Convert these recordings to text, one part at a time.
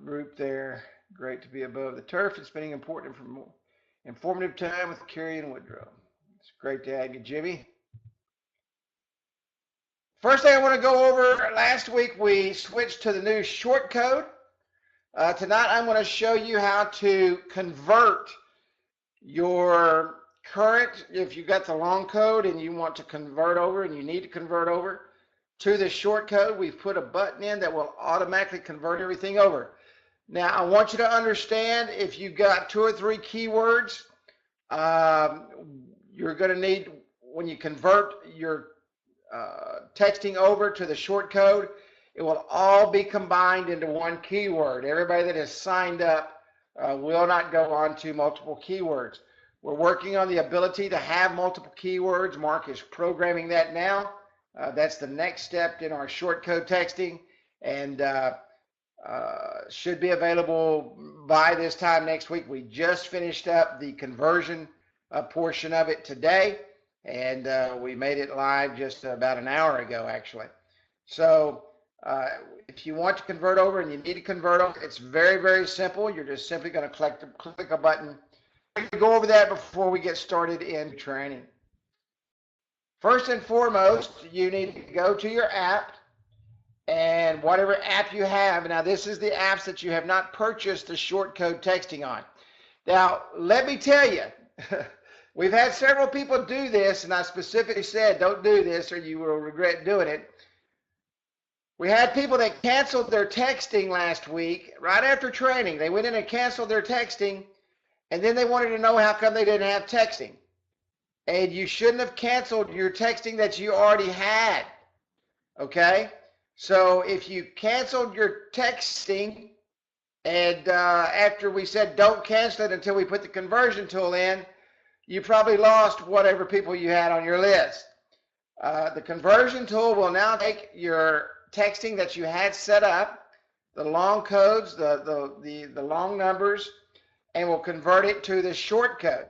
group there. Great to be above the turf and spending important informative time with Carrie and Woodrow. It's great to have you, Jimmy. First thing I want to go over, last week we switched to the new shortcode. Tonight I'm going to show you how to convert your current, if you've got the long code and you want to convert over and you need to convert over to the short code, we've put a button in that will automatically convert everything over. Now I want you to understand, if you've got 2 or 3 keywords, you're going to need, when you convert your texting over to the short code, it will all be combined into one keyword. Everybody that has signed up will not go on to multiple keywords. We're working on the ability to have multiple keywords. Mark is programming that now. That's the next step in our shortcode texting, and should be available by this time next week. We just finished up the conversion portion of it today, and we made it live just about an hour ago, actually. So if you want to convert over and you need to convert over, it's very, very simple. You're just simply going to click a button. We're going to go over that before we get started in training. First and foremost, you need to go to your app, and whatever app you have. Now, this is the apps that you have not purchased the shortcode texting on. Now, let me tell you, we've had several people do this, and I specifically said, don't do this or you will regret doing it. We had people that canceled their texting last week right after training. They went in and canceled their texting, and then they wanted to know how come they didn't have texting. And you shouldn't have canceled your texting that you already had, okay? So if you canceled your texting, and after we said don't cancel it until we put the conversion tool in, you probably lost whatever people you had on your list. The conversion tool will now take your texting that you had set up, the long codes, the long numbers, and will convert it to the short code.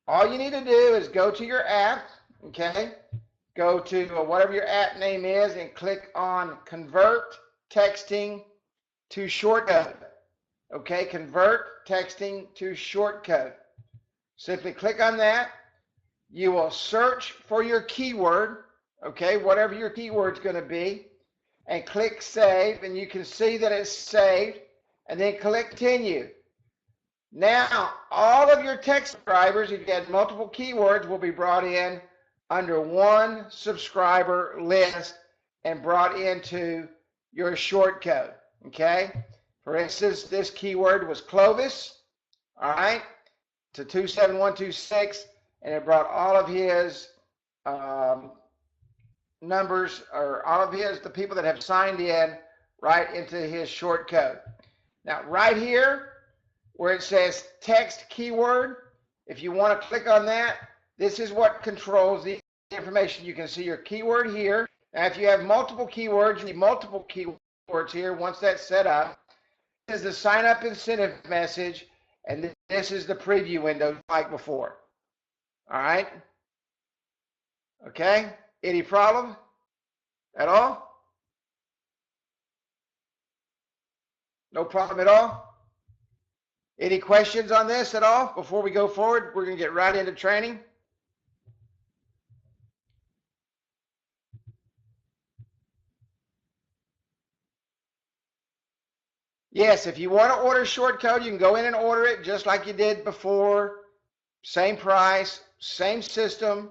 All you need to do is go to your app, okay? Go to whatever your app name is and click on Convert Texting to Shortcode. Okay, Convert Texting to Shortcode. Simply click on that. You will search for your keyword, okay, whatever your keyword's going to be, and click Save, and you can see that it's saved, and then click Continue. Now, all of your text subscribers, if you had multiple keywords, will be brought in under one subscriber list and brought into your shortcode, okay? For instance, this keyword was Clovis, all right, to 27126, and it brought all of his numbers, or all of the people that have signed in right into his shortcode. Now, right here, where it says text keyword, if you want to click on that, this is what controls the information. You can see your keyword here. Now, if you have multiple keywords, you need multiple keywords here. Once that's set up, this is the sign up incentive message, and this is the preview window like before. All right? Okay? Any problem at all? No problem at all? Any questions on this at all before we go forward? We're going to get right into training. Yes, if you want to order shortcode, you can go in and order it just like you did before. Same price, same system,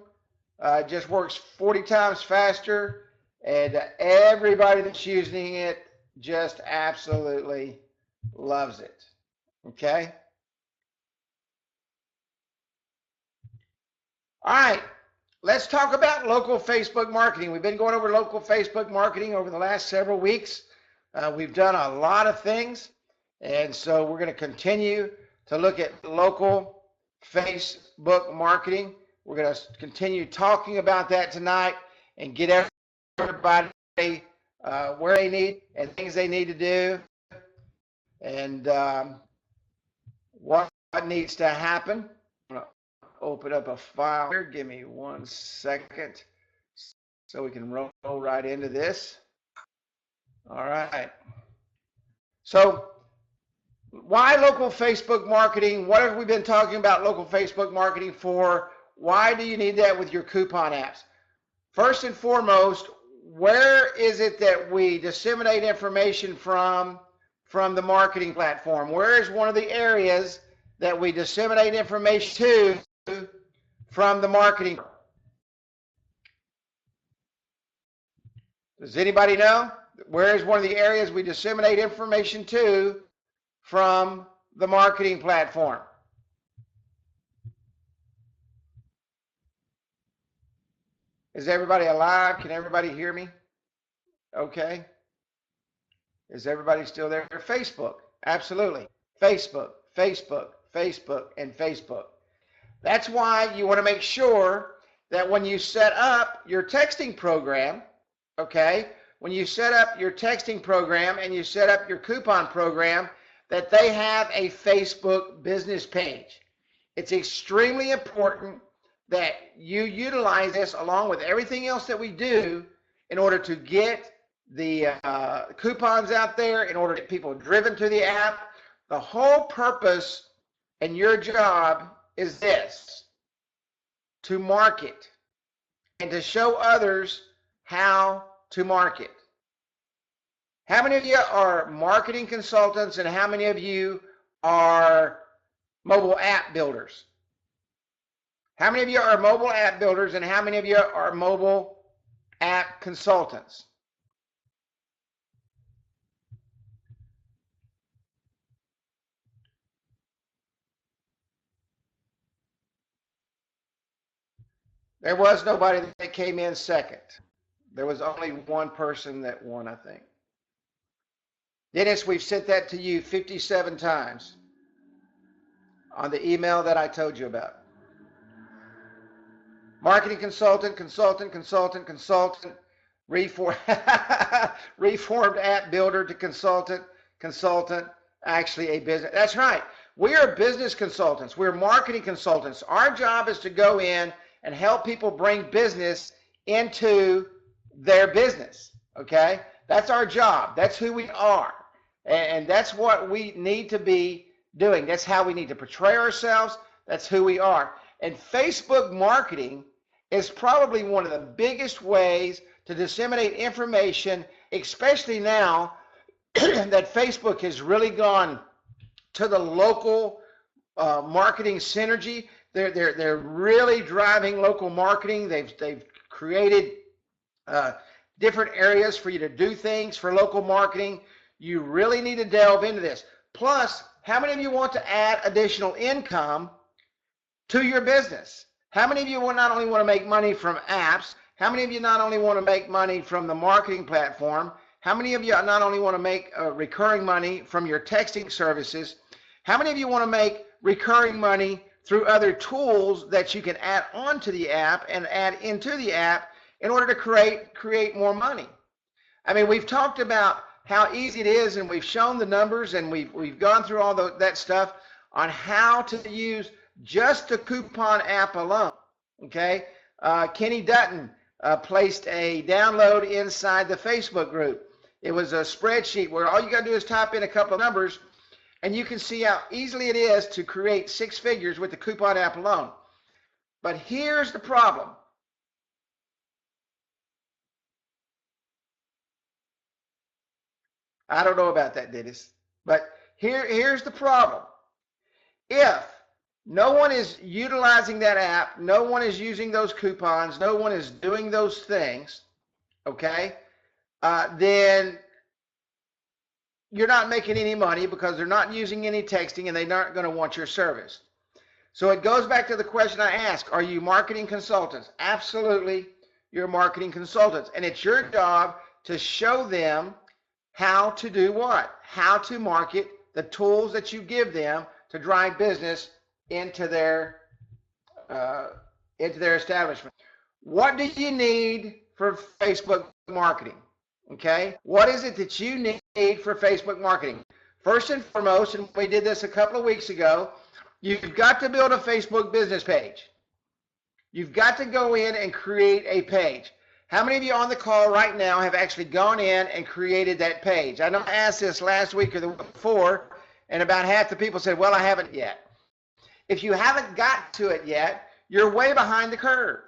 just works 40 times faster, and everybody that's using it just absolutely loves it. Okay. All right. Let's talk about local Facebook marketing. We've been going over local Facebook marketing over the last several weeks. We've done a lot of things, and so we're going to continue to look at local Facebook marketing. We're going to continue talking about that tonight and get everybody where they need and things they need to do, and what needs to happen. I'm going to open up a file here. Give me 1 second so we can roll right into this. All right. So why local Facebook marketing? What have we been talking about local Facebook marketing for? Why do you need that with your coupon apps? First and foremost, where is it that we disseminate information from the marketing platform? Where is one of the areas that we disseminate information to from the marketing? Does anybody know? Where is one of the areas we disseminate information to from the marketing platform? Is everybody alive? Can everybody hear me? Okay. Is everybody still there? Facebook. Absolutely. Facebook, Facebook, Facebook, and Facebook. That's why you want to make sure that when you set up your texting program, okay, when you set up your texting program and you set up your coupon program, that they have a Facebook business page. It's extremely important that you utilize this along with everything else that we do in order to get the coupons out there, in order to get people driven to the app. The whole purpose and your job is this: to market and to show others how to market. How many of you are marketing consultants and how many of you are mobile app builders? How many of you are mobile app builders and how many of you are mobile app consultants? There was nobody that came in second. There was only one person that won, I think. Dennis, we've sent that to you 57 times on the email that I told you about. Marketing consultant, consultant, consultant, consultant, reformed app builder to consultant, consultant, actually a business. That's right. We are business consultants. We're marketing consultants. Our job is to go in and help people bring business into their business. Okay? That's our job. That's who we are. And that's what we need to be doing. That's how we need to portray ourselves. That's who we are. And Facebook marketing is probably one of the biggest ways to disseminate information, especially now that Facebook has really gone to the local marketing synergy. They're really driving local marketing. They've created different areas for you to do things for local marketing. You really need to delve into this. Plus, how many of you want to add additional income to your business? How many of you not only want to make money from apps? How many of you not only want to make money from the marketing platform? How many of you not only want to make recurring money from your texting services? How many of you want to make recurring money through other tools that you can add onto the app and add into the app in order to create more money? I mean, we've talked about how easy it is, and we've shown the numbers, and we've gone through all that stuff on how to use just the coupon app alone. Okay, Kenny Dutton placed a download inside the Facebook group. It was a spreadsheet where all you got to do is type in a couple of numbers, and you can see how easily it is to create 6 figures with the coupon app alone. But here's the problem. I don't know about that, Dennis, but here's the problem. If no one is utilizing that app, no one is using those coupons, no one is doing those things, okay, then you're not making any money because they're not using any texting and they're not going to want your service. So it goes back to the question I asked, are you marketing consultants? Absolutely, you're marketing consultants. And it's your job to show them how to do what? How to market the tools that you give them to drive business into their establishment. What do you need for Facebook marketing? Okay, what is it that you need for Facebook marketing? First and foremost, and we did this a couple of weeks ago, you've got to build a Facebook business page. You've got to go in and create a page. How many of you on the call right now have actually gone in and created that page? I know I asked this last week or the week before, and about half the people said, well, I haven't yet. If you haven't got to it yet, you're way behind the curve.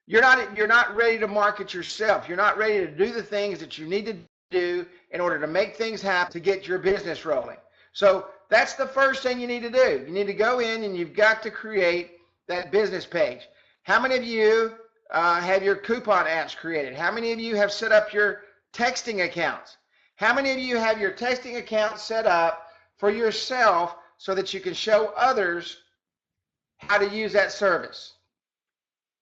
You're not ready to market yourself. You're not ready to do the things that you need to do in order to make things happen to get your business rolling. So that's the first thing you need to do. You need to go in and you've got to create that business page. How many of you have your coupon apps created? How many of you have set up your texting accounts? How many of you have your texting accounts set up for yourself so that you can show others how to use that service?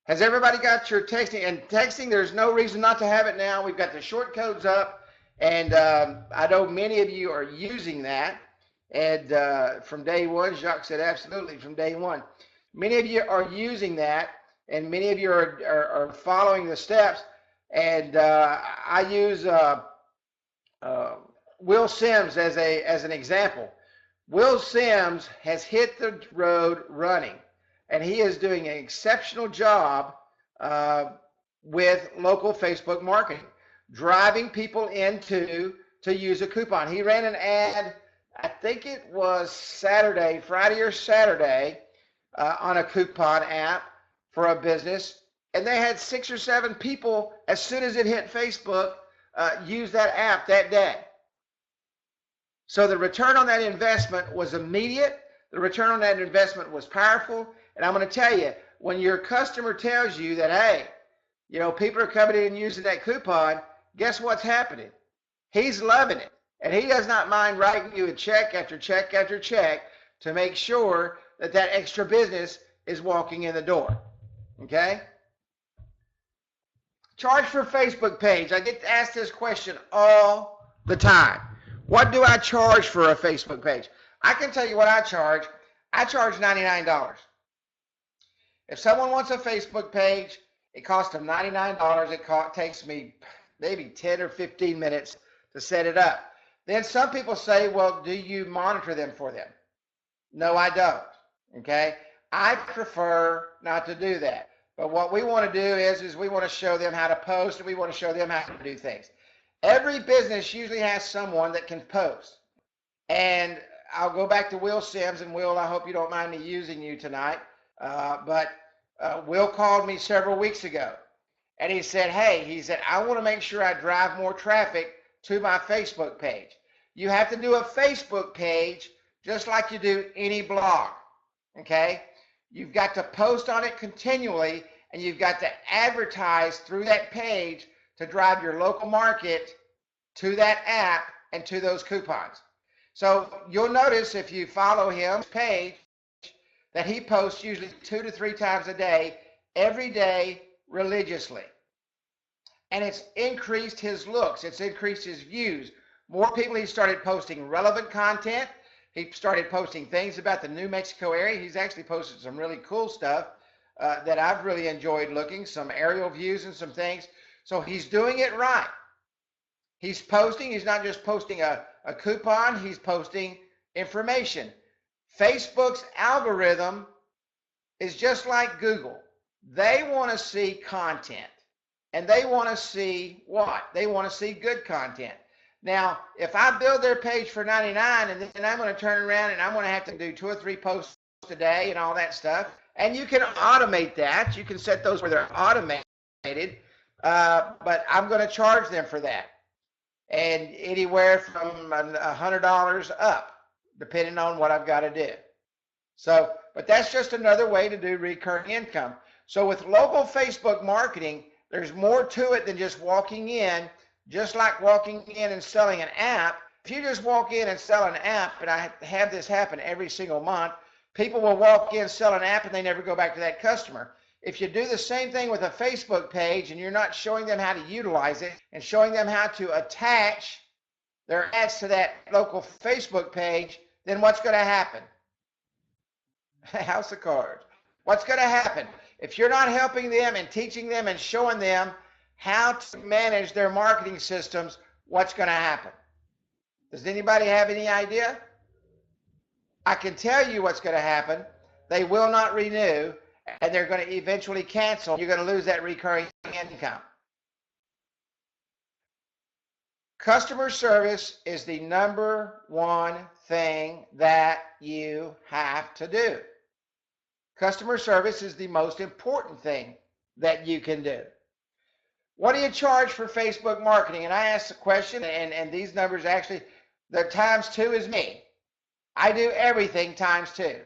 Has everybody got your texting? And texting, there's no reason not to have it now. We've got the short codes up, and I know many of you are using that. And from day one, Jacques said absolutely from day one. Many of you are using that, and many of you are following the steps. And I use Will Sims as an example. Will Sims has hit the road running, and he is doing an exceptional job with local Facebook marketing, driving people to use a coupon. He ran an ad, I think it was Friday or Saturday, on a coupon app for a business, and they had 6 or 7 people, as soon as it hit Facebook, use that app that day. So the return on that investment was immediate. The return on that investment was powerful. And I'm going to tell you, when your customer tells you that, hey, you know, people are coming in and using that coupon, guess what's happening? He's loving it. And he does not mind writing you a check after check after check to make sure that that extra business is walking in the door. Okay? Charge for Facebook page. I get asked this question all the time. What do I charge for a Facebook page? I can tell you what I charge. I charge $99. If someone wants a Facebook page, it costs them $99. It takes me maybe 10 or 15 minutes to set it up. Then some people say, well, do you monitor them for them? No, I don't. Okay? I prefer not to do that. But what we want to do is we want to show them how to post, and we want to show them how to do things. Every business usually has someone that can post. And I'll go back to Will Sims, and Will, I hope you don't mind me using you tonight. But Will called me several weeks ago, and he said, I want to make sure I drive more traffic to my Facebook page. You have to do a Facebook page just like you do any blog, okay? You've got to post on it continually, and you've got to advertise through that page to drive your local market to that app and to those coupons. So you'll notice if you follow his page that he posts usually 2 to 3 times a day, every day, religiously. And it's increased his looks. It's increased his views. More people, he started posting relevant content. He started posting things about the New Mexico area. He's actually posted some really cool stuff that I've really enjoyed looking, some aerial views and some things. So he's doing it right. He's posting. He's not just posting a coupon. He's posting information. Facebook's algorithm is just like Google. They want to see content. And they want to see what? They want to see good content. Now, if I build their page for $99 and then I'm going to turn around and I'm going to have to do 2 or 3 posts a day and all that stuff, and you can automate that. You can set those where they're automated, but I'm going to charge them for that. And anywhere from $100 up, depending on what I've got to do. So, but that's just another way to do recurring income. So with local Facebook marketing, there's more to it than just walking in, just like walking in and selling an app. If you just walk in and sell an app, and I have this happen every single month, people will walk in, sell an app, and they never go back to that customer. If you do the same thing with a Facebook page and you're not showing them how to utilize it and showing them how to attach their ads to that local Facebook page, then what's going to happen? House of cards. What's going to happen? If you're not helping them and teaching them and showing them how to manage their marketing systems, what's going to happen? Does anybody have any idea? I can tell you what's going to happen. They will not renew, and they're going to eventually cancel. You're going to lose that recurring income. Customer service is the number one thing that you have to do. Customer service is the most important thing that you can do. What do you charge for Facebook marketing? And I asked the question, and these numbers actually, the times 2 is me. I do everything times 2.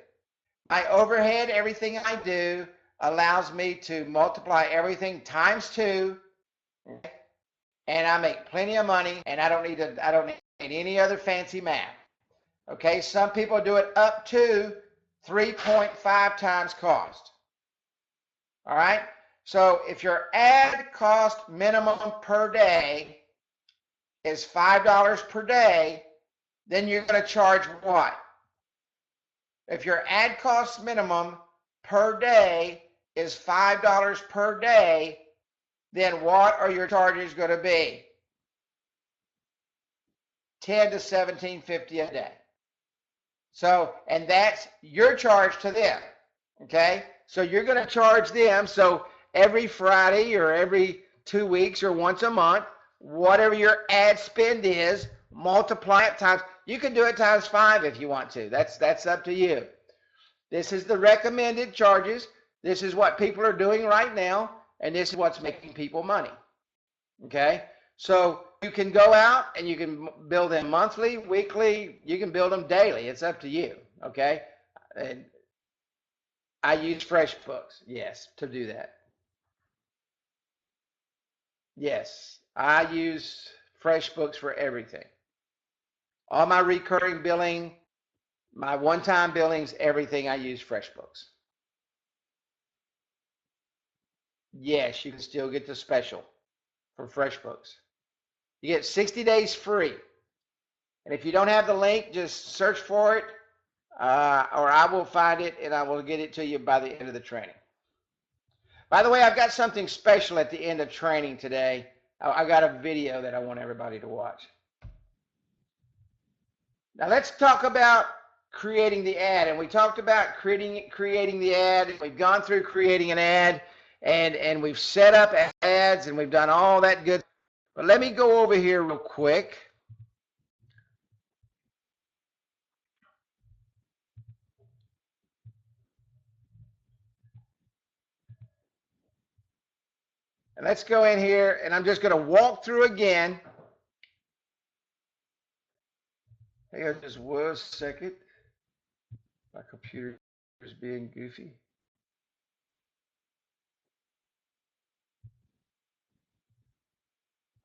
My overhead, everything I do, allows me to multiply everything times 2, and I make plenty of money, and I don't need any other fancy math. Okay, some people do it up to 3.5 times cost. All right, so if your ad cost minimum per day is $5 per day, then you're going to charge what? If your ad cost minimum per day is $5 per day, then what are your charges going to be? $10 to $17.50 a day. So, and that's your charge to them. Okay, so you're going to charge them. So every Friday or every 2 weeks or once a month, whatever your ad spend is, multiply it times. You can do it times 5 if you want to. That's up to you. This is the recommended charges. This is what people are doing right now, and this is what's making people money. Okay, so you can go out and you can build them monthly, weekly. You can build them daily. It's up to you. Okay, and I use FreshBooks, yes, to do that. Yes, I use FreshBooks for everything. All my recurring billing, my one-time billings, everything I use FreshBooks. Yes, you can still get the special for FreshBooks. You get 60 days free. And if you don't have the link, just search for it, or I will find it and I will get it to you by the end of the training. By the way, I've got something special at the end of training today. I've got a video that I want everybody to watch. Now let's talk about creating the ad. And we talked about creating the ad. We've gone through creating an ad, and we've set up ads, and we've done all that good. But let me go over here real quick. And let's go in here, and I'm just going to walk through again. Hang on just 1 second. My computer is being goofy.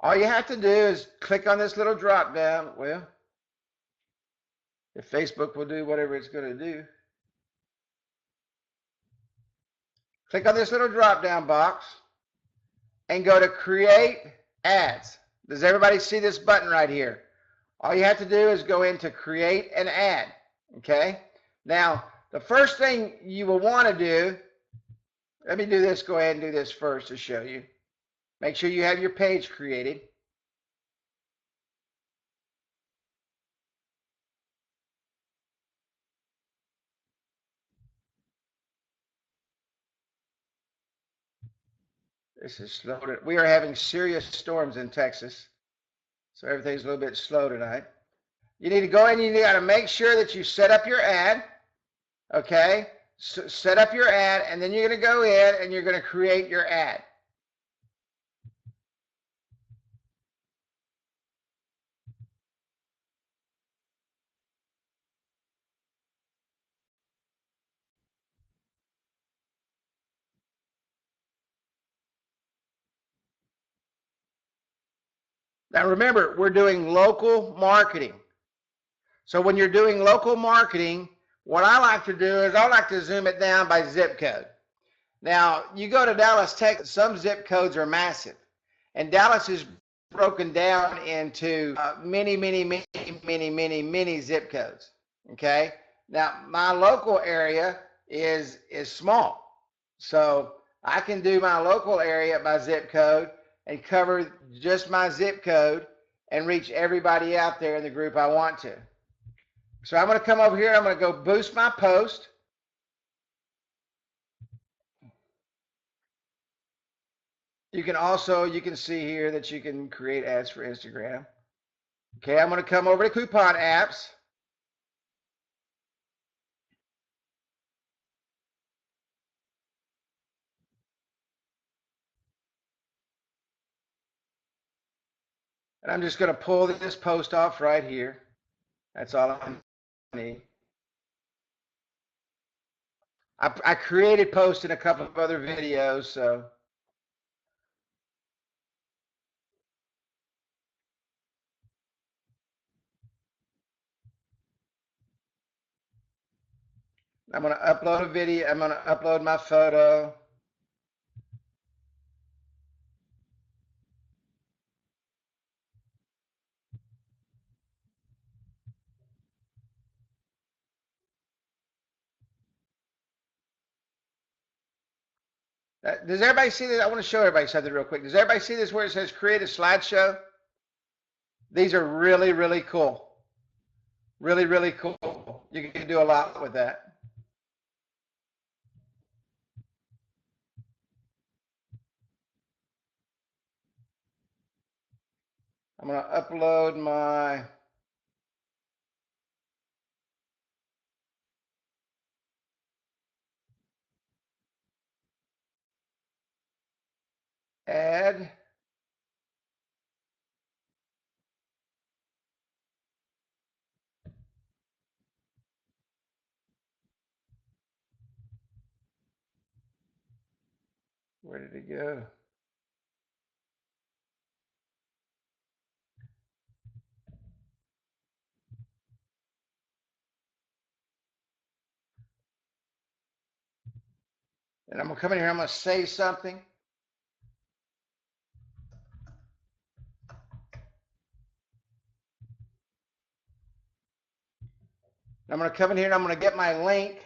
All you have to do is click on this little drop down. Well, if Facebook will do whatever it's going to do. Click on this little drop down box and go to create ads. Does everybody see this button right here? All you have to do is go into create an ad. Okay. Now, the first thing you will want to do, let me do this, go ahead and do this first to show you. Make sure you have your page created. This is slow. We are having serious storms in Texas, so everything's a little bit slow tonight. You need to go in and you got to make sure that you set up your ad. Okay, so set up your ad, and then you're going to go in and you're going to create your ad. Now remember, we're doing local marketing. So when you're doing local marketing, what I like to do is I like to zoom it down by zip code. Now, you go to Dallas, Texas, some zip codes are massive. And Dallas is broken down into many zip codes. Okay? Now, my local area is small. So I can do my local area by zip code and cover just my zip code and reach everybody out there in the group I want to. So I'm going to come over here. I'm going to go boost my post. You can see here that you can create ads for Instagram. Okay, I'm going to come over to coupon apps. And I'm just going to pull this post off right here. That's all I need. I created posts in a couple of other videos, so. I'm going to upload a video. I'm going to upload my photo. Does everybody see this? I want to show everybody something real quick. Does everybody see this where it says create a slideshow? These are really, really cool. Really, really cool. You can do a lot with that. I'm going to upload my ad. Where did it go? And I'm going to come in here. I'm going to say something. I'm going to come in here and I'm going to get my link.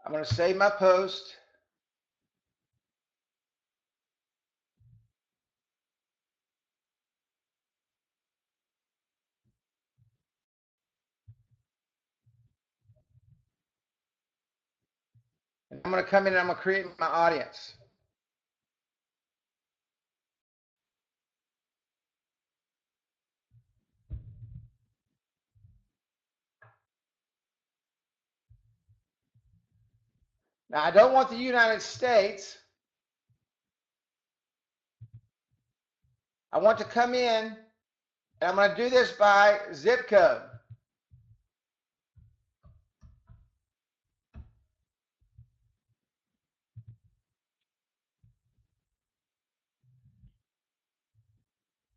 I'm going to save my post. And I'm going to come in and I'm going to create my audience. Now, I don't want the United States. I want to come in, and I'm going to do this by zip code.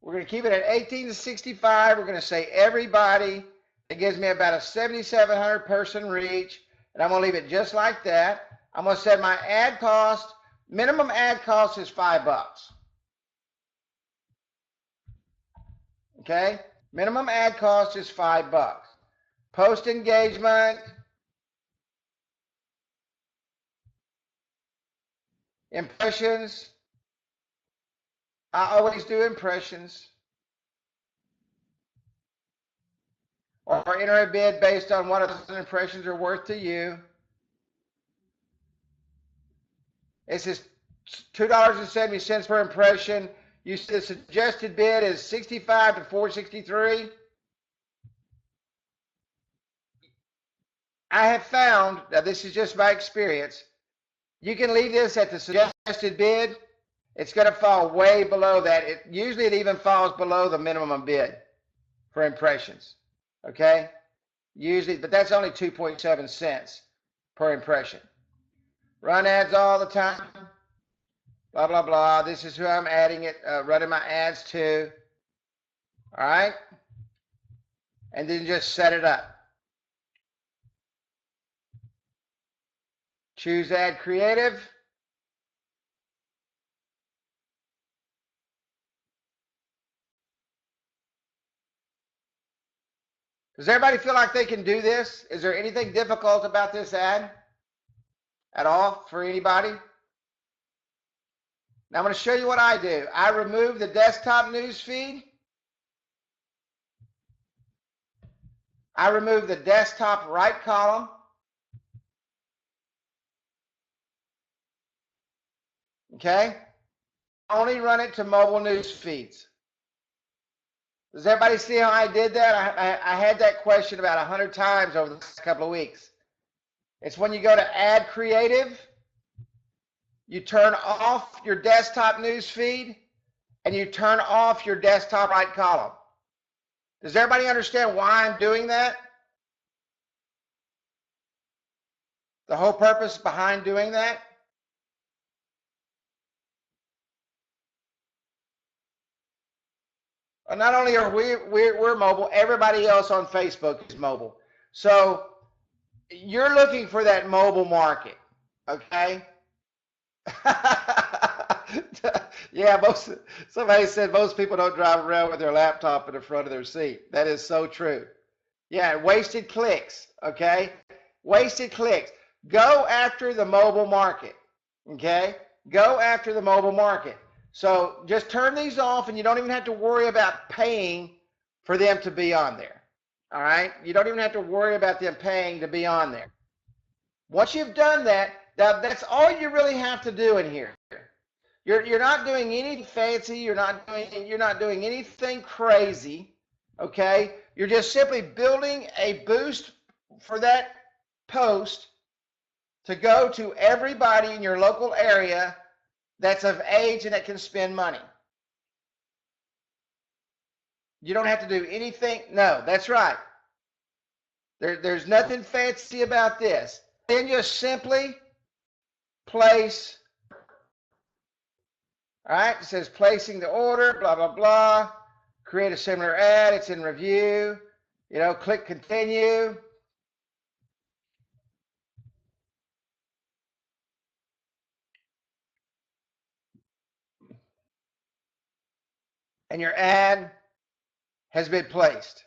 We're going to keep it at 18 to 65. We're going to say everybody. It gives me about a 7,700 person reach, and I'm going to leave it just like that. I'm going to set my ad cost. Minimum ad cost is $5. Okay? Minimum ad cost is $5. Post engagement. Impressions. I always do impressions. Or enter a bid based on what those impressions are worth to you. It says $2.70 per impression. You see the suggested bid is 65 to 463. I have found, now this is just my experience, you can leave this at the suggested bid. It's going to fall way below that. Usually it even falls below the minimum bid for impressions. Okay? Usually, but that's only 2.7 cents per impression. Run ads all the time. Blah, blah, blah. This is who I'm adding it, running my ads to. All right? And then just set it up. Choose Ad Creative. Does everybody feel like they can do this? Is there anything difficult about this ad at all for anybody? Now I'm going to show you what I do. I remove the desktop news feed. I remove the desktop right column. Okay? Only run it to mobile news feeds. Does everybody see how I did that? I had that question about 100 times over the last couple of weeks. It's when you go to add creative, you turn off your desktop news feed, and you turn off your desktop right column. Does everybody understand why I'm doing that? The whole purpose behind doing that? Well, not only are we're mobile, everybody else on Facebook is mobile. So you're looking for that mobile market, okay? Yeah, somebody said most people don't drive around with their laptop in the front of their seat. That is so true. Yeah, wasted clicks, okay? Wasted clicks. Go after the mobile market, okay? Go after the mobile market. So just turn these off, and you don't even have to worry about paying for them to be on there, all right? You don't even have to worry about them paying to be on there. Once you've done that, that's all you really have to do in here. You're not doing anything fancy. You're not doing anything crazy. Okay? You're just simply building a boost for that post to go to everybody in your local area that's of age and that can spend money. You don't have to do anything. No, that's right. There's nothing fancy about this. Then just simply place. All right, it says placing the order, blah, blah, blah. Create a similar ad, it's in review. You know, click continue. And your ad has been placed.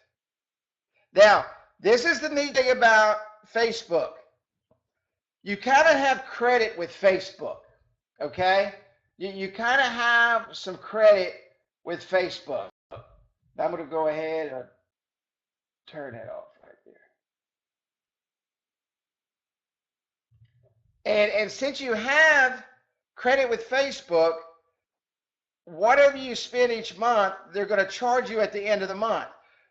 Now, this is the neat thing about Facebook. You kind of have credit with Facebook, okay? You kind of have some credit with Facebook. Now I'm going to go ahead and turn it off right there. And since you have credit with Facebook, whatever you spend each month, they're going to charge you at the end of the month.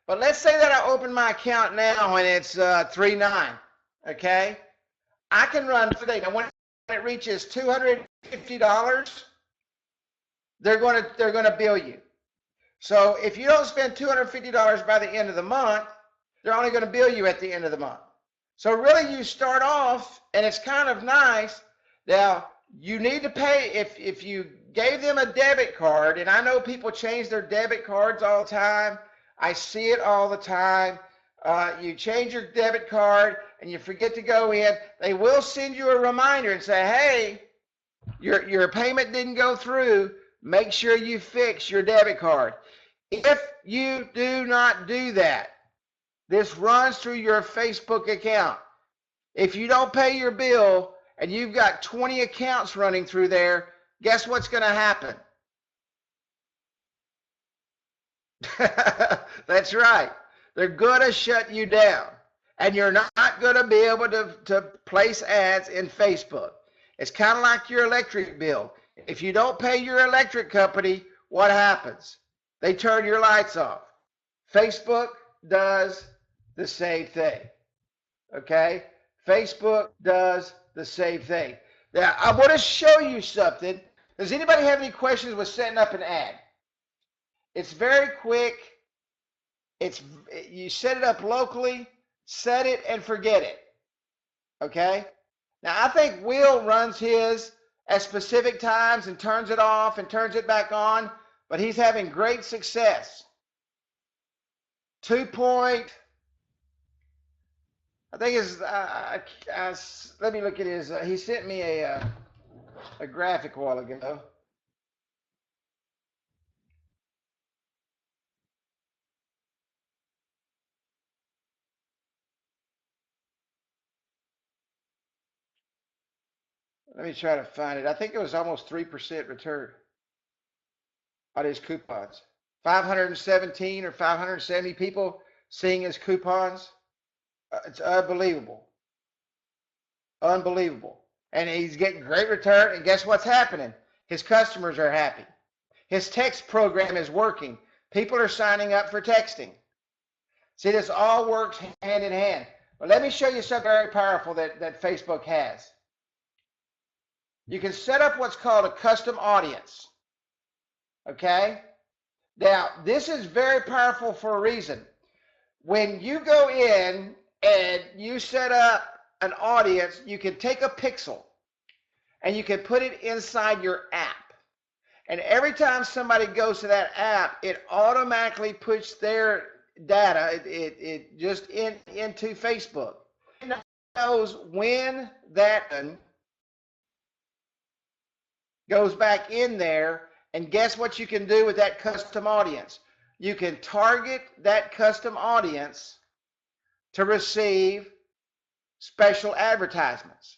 But let's say that I open my account now and it's 3.9, okay? I can run today. Now, when it reaches $250, they're going to bill you. So if you don't spend $250 by the end of the month, they're only going to bill you at the end of the month. So really, you start off, and it's kind of nice. Now, you need to pay if you gave them a debit card, and I know people change their debit cards all the time. I see it all the time. You change your debit card and you forget to go in, they will send you a reminder and say, hey, your payment didn't go through. Make sure you fix your debit card. If you do not do that, this runs through your Facebook account. If you don't pay your bill and you've got 20 accounts running through there, guess what's going to happen? That's right. They're going to shut you down. And you're not going to be able to place ads in Facebook. It's kind of like your electric bill. If you don't pay your electric company, what happens? They turn your lights off. Facebook does the same thing. Okay? Facebook does the same thing. Now, I want to show you something. Does anybody have any questions with setting up an ad? It's very quick. You set it up locally, set it and forget it. Okay? Now, I think Will runs his at specific times and turns it off and turns it back on, but he's having great success. 2 point, I think is, let me look at his, he sent me a graphic a while ago. Let me try to find it. I think it was almost 3% return on his coupons. 517 or 570 people seeing his coupons. It's unbelievable. Unbelievable. And he's getting great return. And guess what's happening? His customers are happy. His text program is working. People are signing up for texting. See, this all works hand in hand. But let me show you something very powerful that Facebook has. You can set up what's called a custom audience. Okay? Now, this is very powerful for a reason. When you go in and you set up an audience, you can take a pixel and you can put it inside your app. And every time somebody goes to that app, it automatically puts their data, it just into Facebook. It knows when that goes back in there, and guess what you can do with that custom audience? You can target that custom audience to receive special advertisements.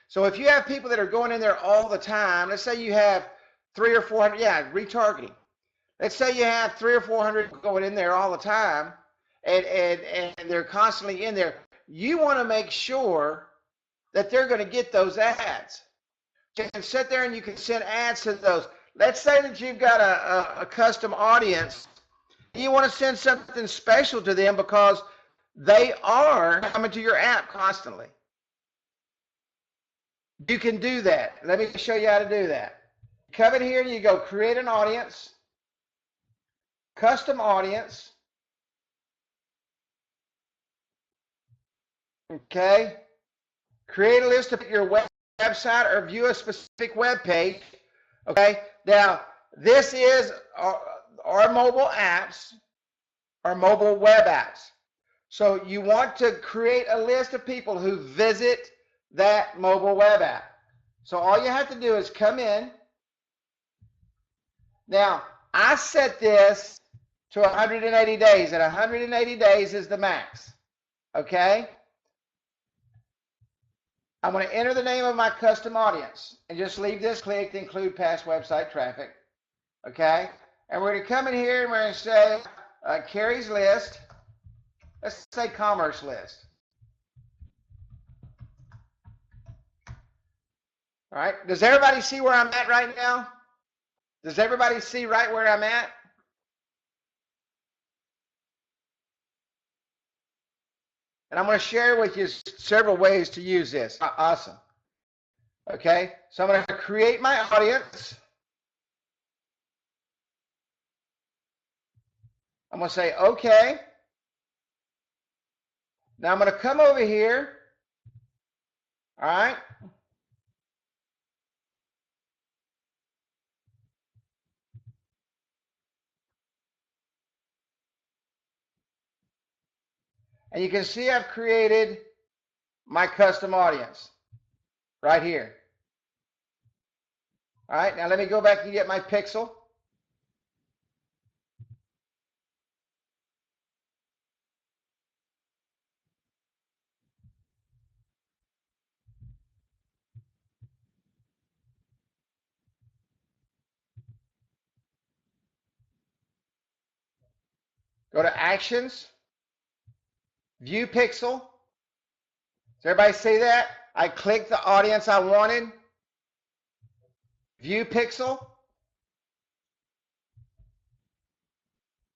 So if you have people that are going in there all the time, let's say you have 300 or 400, retargeting. Let's say you have 300 or 400 going in there all the time, and they're constantly in there. You want to make sure that they're going to get those ads. You can sit there and you can send ads to those. Let's say that you've got a custom audience. You want to send something special to them because they are coming to your app constantly. You can do that. Let me show you how to do that. Come in here and you go create an audience, custom audience. Okay. Create a list of your website or view a specific web page. Okay. Now, this is our mobile apps, our mobile web apps. So you want to create a list of people who visit that mobile web app. So all you have to do is come in. Now, I set this to 180 days, and 180 days is the max. Okay? I'm going to enter the name of my custom audience and just leave this clicked, include past website traffic. Okay? And we're going to come in here and we're going to say Carrie's list. Let's say commerce list. All right. Does everybody see where I'm at right now? Does everybody see right where I'm at? And I'm going to share with you several ways to use this. Awesome. Okay. So I'm going to create my audience. I'm going to say, okay. Now I'm going to come over here. All right. And you can see I've created my custom audience right here. All right, now let me go back and get my pixel. Go to Actions, View Pixel. Does everybody see that? I clicked the audience I wanted. View Pixel.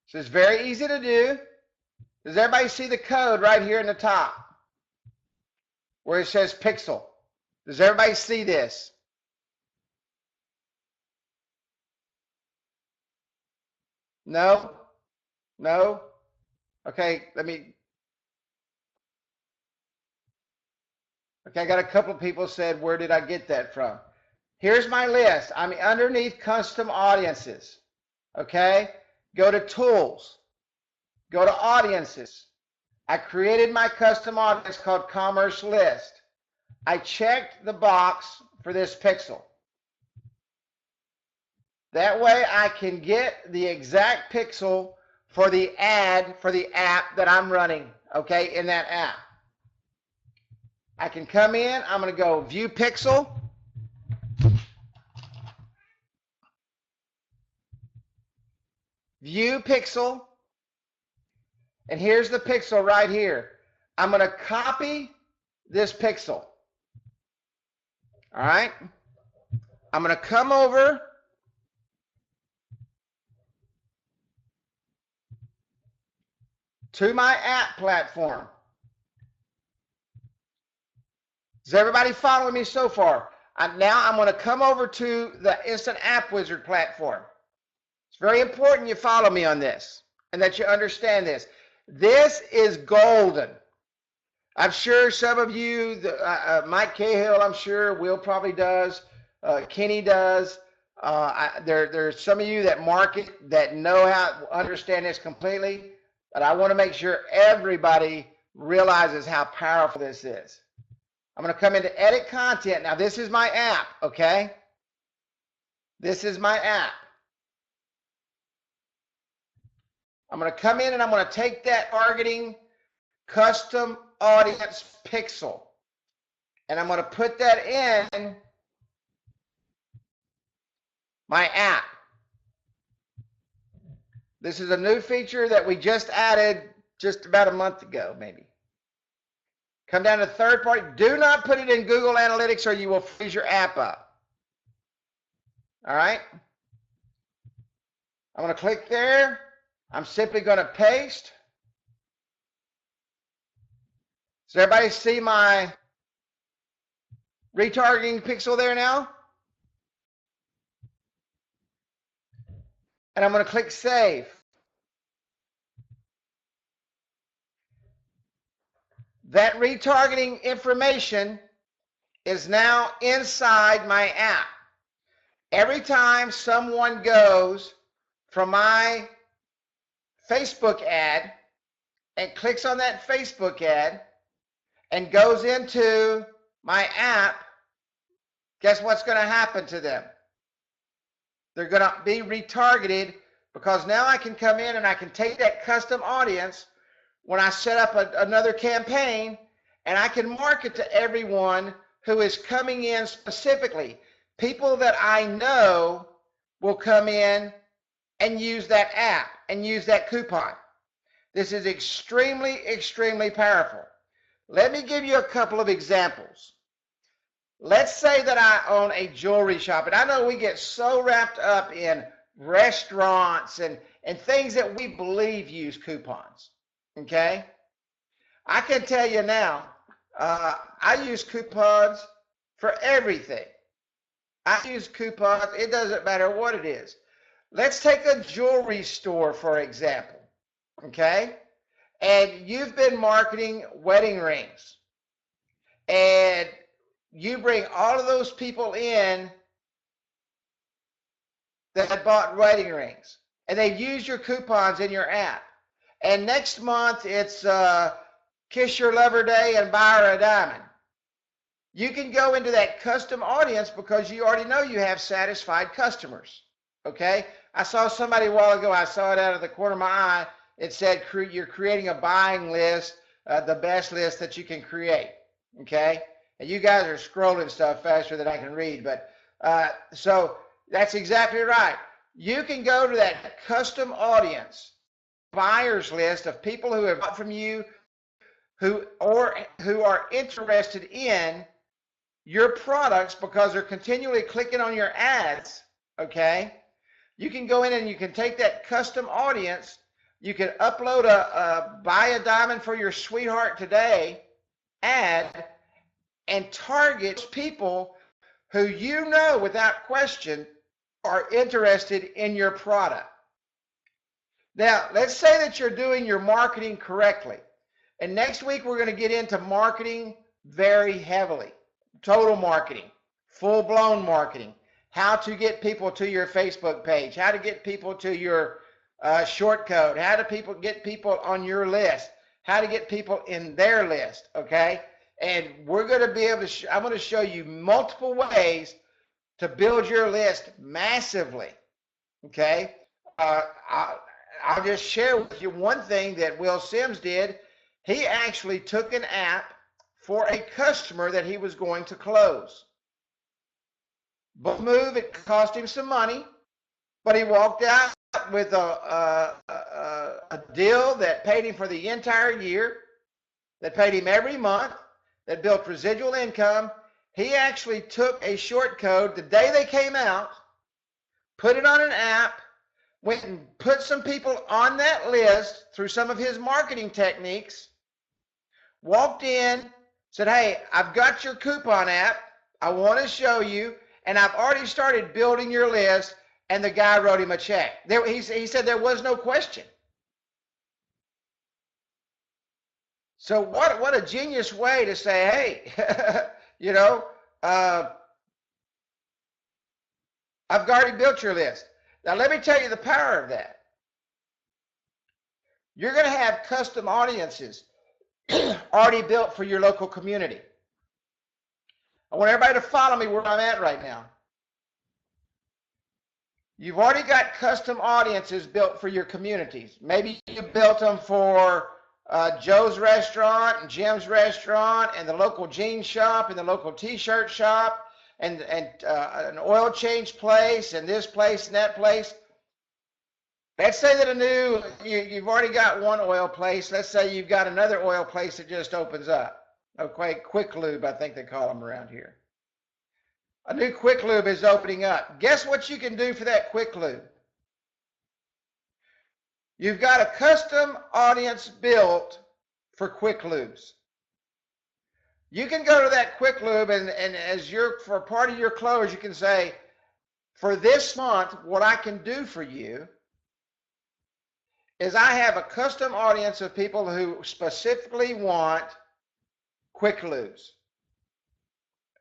So it's very easy to do. Does everybody see the code right here in the top where it says Pixel? Does everybody see this? No? No? Okay, okay, I got a couple of people said, where did I get that from? Here's my list. I'm underneath custom audiences. Okay, go to tools, go to audiences. I created my custom audience called commerce list. I checked the box for this pixel. That way I can get the exact pixel for the ad for the app that I'm running, okay, in that app. I can come in, I'm going to go view pixel. View pixel. And here's the pixel right here. I'm going to copy this pixel. All right. I'm going to come over to my app platform. Is everybody following me so far? Now I'm going to come over to the Instant App Wizard platform. It's very important you follow me on this and that you understand this. This is golden. I'm sure some of you, Mike Cahill, I'm sure, Will probably does, Kenny does. There's some of you that market that know how to understand this completely, but I want to make sure everybody realizes how powerful this is. I'm going to come into edit content. Now this is my app, okay? This is my app. I'm going to come in and I'm going to take that targeting custom audience pixel and I'm going to put that in my app. This is a new feature that we just added just about a month ago, maybe. Come down to third party. Do not put it in Google Analytics or you will freeze your app up. All right. I'm going to click there. I'm simply going to paste. Does everybody see my retargeting pixel there now? And I'm going to click save. That retargeting information is now inside my app. Every time someone goes from my Facebook ad and clicks on that Facebook ad and goes into my app, guess what's going to happen to them? They're going to be retargeted because now I can come in and I can take that custom audience when I set up another campaign and I can market to everyone who is coming in specifically. People that I know will come in and use that app and use that coupon. This is extremely, extremely powerful. Let me give you a couple of examples. Let's say that I own a jewelry shop, and I know we get so wrapped up in restaurants and things that we believe use coupons, okay? I can tell you now, I use coupons for everything. I use coupons, it doesn't matter what it is. Let's take a jewelry store, for example, okay? And you've been marketing wedding rings. And you bring all of those people in that bought wedding rings. And they use your coupons in your app. And next month, it's Kiss Your Lover Day and Buy Her a Diamond. You can go into that custom audience because you already know you have satisfied customers. Okay? I saw somebody a while ago, I saw it out of the corner of my eye. It said you're creating a buying list, the best list that you can create. Okay? And you guys are scrolling stuff faster than I can read, but so that's exactly right. You can go to that custom audience buyers list of people who have bought from you who are interested in your products because they're continually clicking on your ads, okay? You can go in and you can take that custom audience, you can upload a buy a diamond for your sweetheart today ad and target people who you know without question are interested in your product. Now, let's say that you're doing your marketing correctly. And next week, we're going to get into marketing very heavily. Total marketing, full-blown marketing, how to get people to your Facebook page, how to get people to your shortcode, how to get people on your list, how to get people in their list, okay? And we're going to be able to, I'm going to show you multiple ways to build your list massively, okay? I'll just share with you one thing that Will Sims did. He actually took an app, for a customer that he was going to close. Bold move, it cost him some money, but he walked out with a deal that paid him for the entire year, that paid him every month, that built residual income. He actually took a short code the day they came out, put it on an app, went and put some people on that list through some of his marketing techniques, walked in, said, hey, I've got your coupon app. I want to show you, and I've already started building your list, and the guy wrote him a check. He said there was no question. So what a genius way to say, hey, you know, I've already built your list. Now, let me tell you the power of that. You're going to have custom audiences already built for your local community. I want everybody to follow me where I'm at right now. You've already got custom audiences built for your communities. Maybe you built them for Joe's restaurant and Jim's restaurant and the local jeans shop and the local t-shirt shop and an oil change place and this place and that place. Let's say that you've already got one oil place. Let's say you've got another oil place that just opens up. Okay, Quick Lube, I think they call them around here. A new Quick Lube is opening up. Guess what you can do for that Quick Lube? You've got a custom audience built for Quick Lubes. You can go to that Quick Lube and for part of your close, you can say, for this month, what I can do for you is I have a custom audience of people who specifically want Quick Lubes.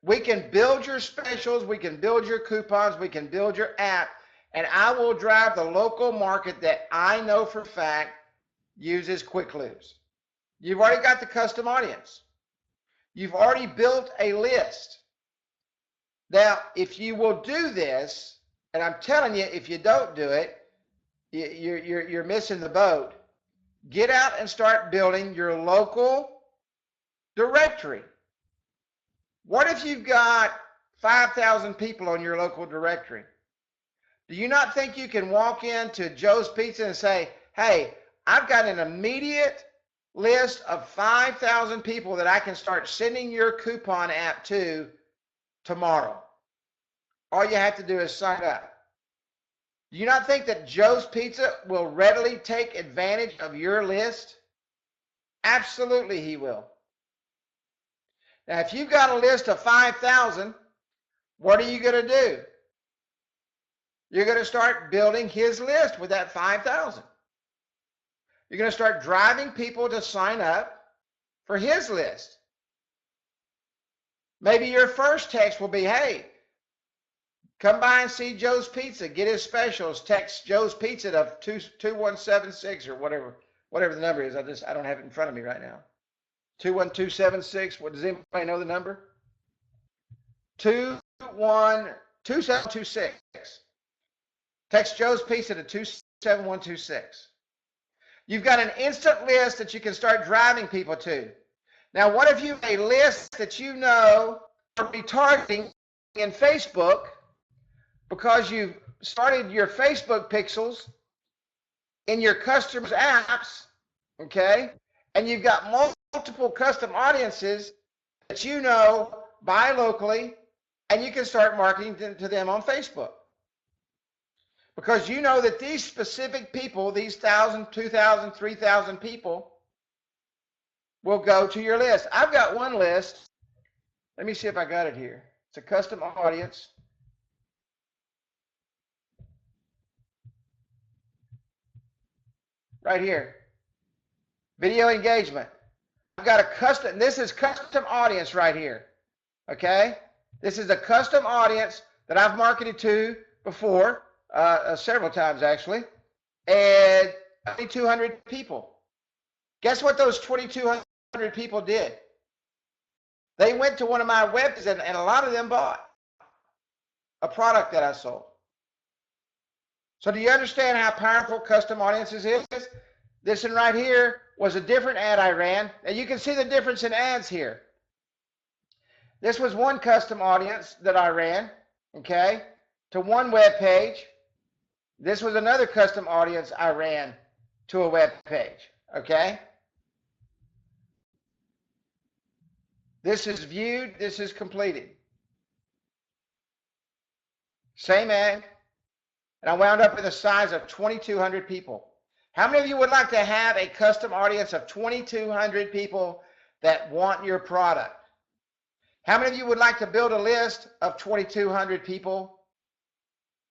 We can build your specials, we can build your coupons, we can build your app, and I will drive the local market that I know for a fact uses Quick Lubes. You've already got the custom audience. You've already built a list. Now, if you will do this, and I'm telling you, if you don't do it, you're missing the boat. Get out and start building your local directory. What if you've got 5,000 people on your local directory? Do you not think you can walk into Joe's Pizza and say, hey, I've got an immediate list of 5,000 people that I can start sending your coupon app to tomorrow? All you have to do is sign up. Do you not think that Joe's Pizza will readily take advantage of your list? Absolutely he will. Now, if you've got a list of 5,000, what are you going to do? You're going to start building his list with that 5,000. You're going to start driving people to sign up for his list. Maybe your first text will be, hey, come by and see Joe's Pizza. Get his specials. Text Joe's Pizza to 2176 or whatever the number is. I don't have it in front of me right now. 21276. What, does anybody know the number? 2726. Text Joe's Pizza to 27126. You've got an instant list that you can start driving people to. Now, what if you have a list that you know are retargeting in Facebook because you've started your Facebook pixels in your customers' apps, okay? And you've got multiple custom audiences that you know buy locally, and you can start marketing to them on Facebook. Because you know that these specific people, these 1,000, 2,000, 3,000 people will go to your list. I've got one list. Let me see if I got it here. It's a custom audience. Right here. Video engagement. I've got a custom, this is custom audience right here. Okay? This is a custom audience that I've marketed to before. Several times actually, and 2,200 people. Guess what those 2,200 people did? They went to one of my websites and a lot of them bought a product that I sold. So do you understand how powerful custom audiences is? This one right here was a different ad I ran. And you can see the difference in ads here. This was one custom audience that I ran, okay, to one web page. This was another custom audience I ran to a web page, okay? This is viewed, this is completed. Same ad, and I wound up in the size of 2,200 people. How many of you would like to have a custom audience of 2,200 people that want your product? How many of you would like to build a list of 2,200 people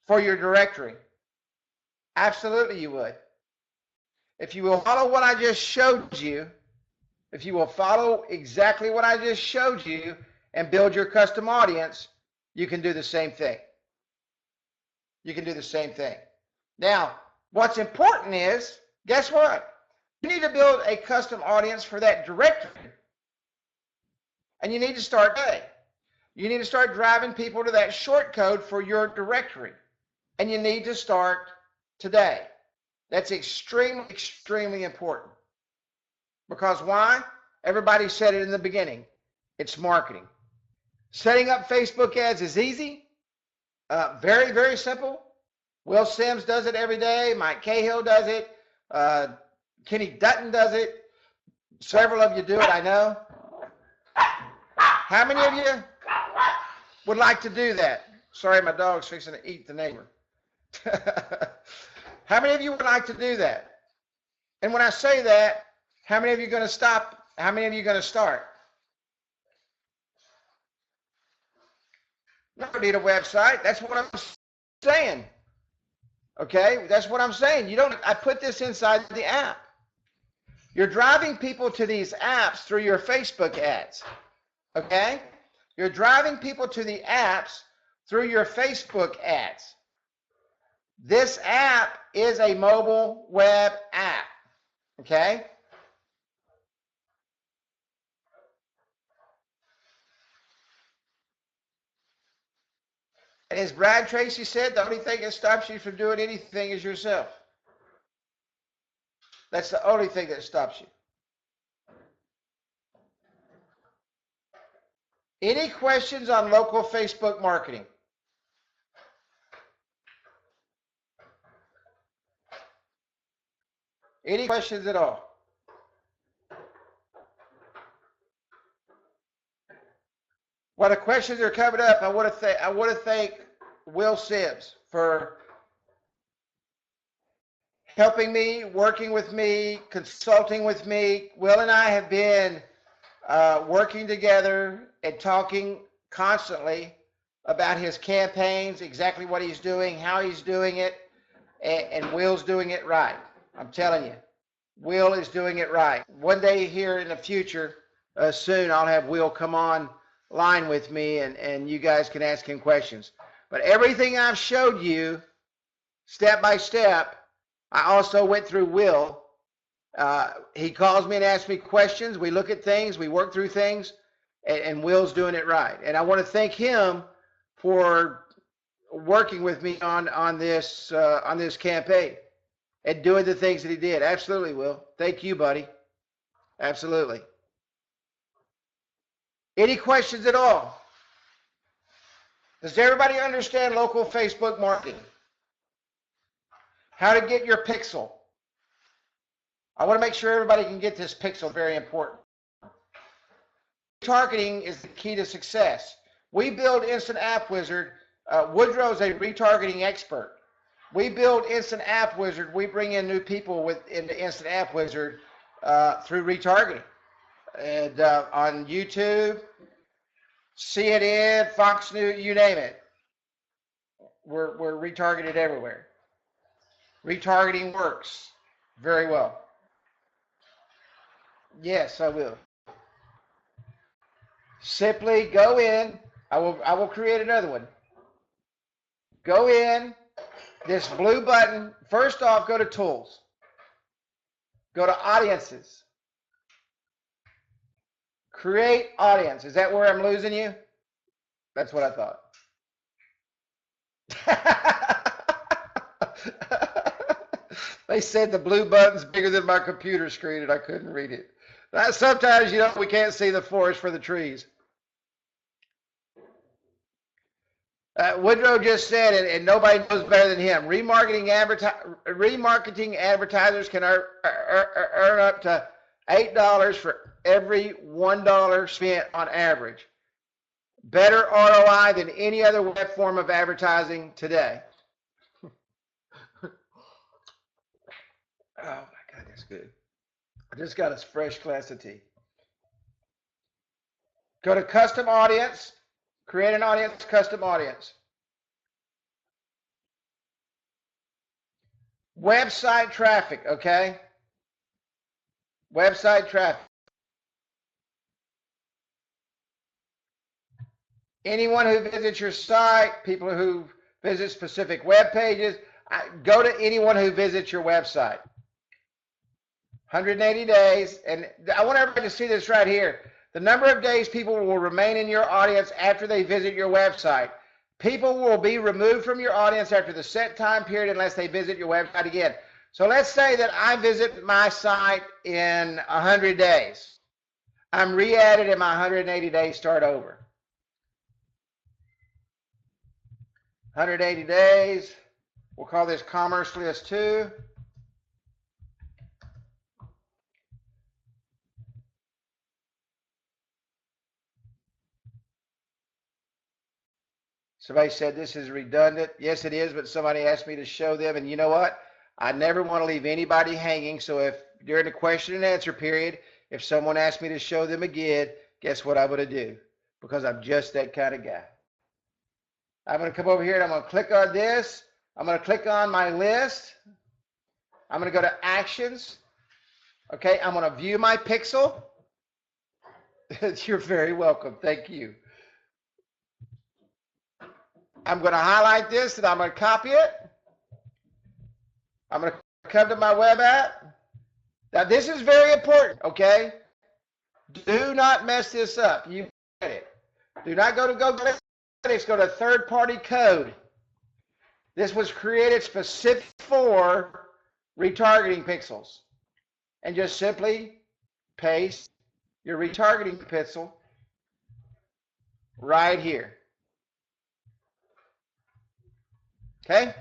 for your directory? Absolutely you would. If you will follow what I just showed you, if you will follow exactly what I just showed you and build your custom audience, you can do the same thing. You can do the same thing. Now, what's important is, guess what? You need to build a custom audience for that directory. And you need to start today. You need to start driving people to that shortcode for your directory. And you need to start today. That's extremely, extremely important. Because why? Everybody said it in the beginning. It's marketing. Setting up Facebook ads is easy. Very, very simple. Will Sims does it every day. Mike Cahill does it. Kenny Dutton does it. Several of you do it, I know. How many of you would like to do that? Sorry, my dog's fixing to eat the neighbor. How many of you would like to do that? And when I say that, how many of you are going to stop? How many of you are going to start? You don't need a website. That's what I'm saying. Okay, that's what I'm saying. You don't. I put this inside the app. You're driving people to these apps through your Facebook ads. Okay, you're driving people to the apps through your Facebook ads. This app is a mobile web app. Okay. And as Brad Tracy said, the only thing that stops you from doing anything is yourself. That's the only thing that stops you. Any questions on local Facebook marketing? Any questions at all? While the questions are coming up, I want to thank Will Sims for helping me, working with me, consulting with me. Will and I have been working together and talking constantly about his campaigns, exactly what he's doing, how he's doing it, and Will's doing it right. I'm telling you, Will is doing it right. One day here in the future, soon, I'll have Will come on line with me and you guys can ask him questions. But everything I've showed you step by step, I also went through Will. He calls me and asks me questions. We look at things, we work through things, and Will's doing it right. And I want to thank him for working with me on this campaign and doing the things that he did. Absolutely, Will. Thank you, buddy. Absolutely. Any questions at all? Does everybody understand local Facebook marketing? How to get your pixel? I want to make sure everybody can get this pixel, very important. Targeting is the key to success. We build Instant App Wizard. Woodrow's a retargeting expert. We build Instant App Wizard. We bring in new people into Instant App Wizard through retargeting. And on YouTube, CNN, Fox News, you name it. We're retargeted everywhere. Retargeting works very well. Yes, I will. Simply go in. I will create another one. Go in, this blue button. First off, go to Tools. Go to Audiences. Create Audience. Is that where I'm losing you? That's what I thought. They said the blue button's bigger than my computer screen and I couldn't read it. Sometimes, we can't see the forest for the trees. Woodrow just said it, and nobody knows better than him. Remarketing advertisers can earn up to $8 for every $1 spent on average. Better ROI than any other web form of advertising today. Oh my God, that's good. I just got a fresh glass of tea. Go to custom audience, create an audience, custom audience. Website traffic, okay? Website traffic. Anyone who visits your site, people who visit specific web pages, go to anyone who visits your website. 180 days, and I want everybody to see this right here. The number of days people will remain in your audience after they visit your website. People will be removed from your audience after the set time period unless they visit your website again. So let's say that I visit my site in 100 days. I'm re-added in my 180 days start over. 180 days. We'll call this Commerce List 2. Somebody said this is redundant. Yes, it is, but somebody asked me to show them, and you know what? I never want to leave anybody hanging, so if during the question and answer period, if someone asked me to show them again, guess what I'm going to do? Because I'm just that kind of guy. I'm going to come over here and I'm going to click on this. I'm going to click on my list. I'm going to go to Actions. Okay, I'm going to view my pixel. You're very welcome. Thank you. I'm going to highlight this and I'm going to copy it. I'm going to come to my web app. Now, this is very important, okay? Do not mess this up. You get it. Do not go to Google Analytics. Go to third-party code. This was created specific for retargeting pixels. And just simply paste your retargeting pixel right here. Okay?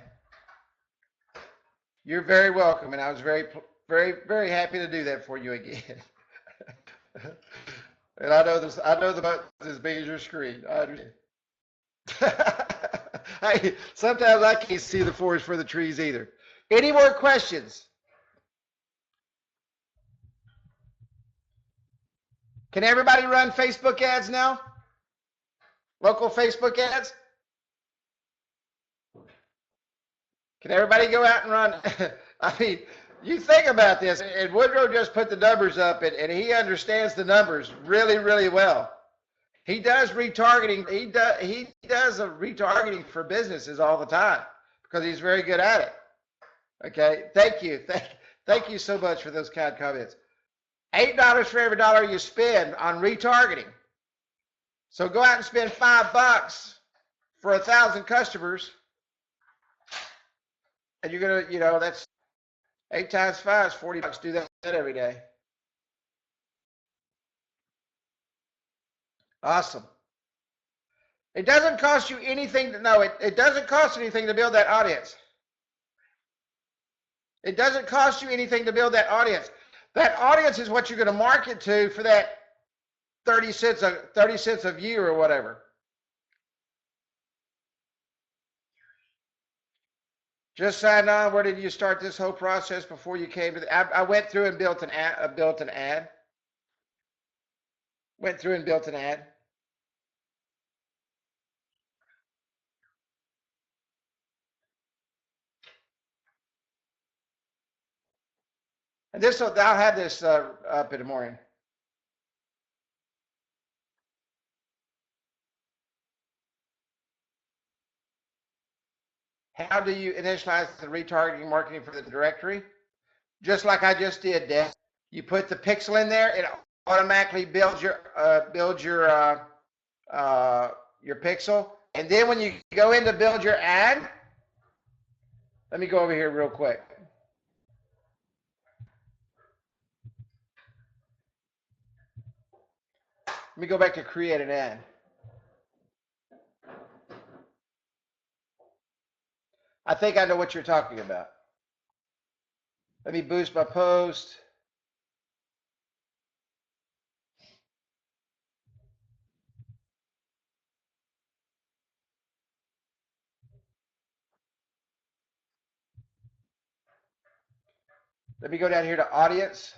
You're very welcome, and I was very, very happy to do that for you again. And I know this. I know the button's as big as your screen. I understand. Hey, sometimes I can't see the forest for the trees either. Any more questions? Can everybody run Facebook ads now? Local Facebook ads? Can everybody go out and run? I mean, you think about this, and Woodrow just put the numbers up, and he understands the numbers really, really well. He does retargeting. He does a retargeting for businesses all the time because he's very good at it. Okay, thank you, thank you so much for those kind comments. $8 for every dollar you spend on retargeting. So go out and spend $5 for 1,000 customers. And you're gonna, you know, that's 8 times 5 is $40. Do that every day. Awesome. It doesn't cost you anything to know. It doesn't cost anything to build that audience. It doesn't cost you anything to build that audience. That audience is what you're going to market to for that 30 cents a view or whatever. Just signed on. Where did you start this whole process before you came to the, I went through and built an ad. Went through and built an ad. And this, I'll have this up in the morning. How do you initialize the retargeting marketing for the directory? Just like I just did, Des. You put the pixel in there, it automatically builds your pixel. And then when you go in to build your ad, let me go over here real quick. Let me go back to create an ad. I think I know what you're talking about. Let me boost my post. Let me go down here to audience.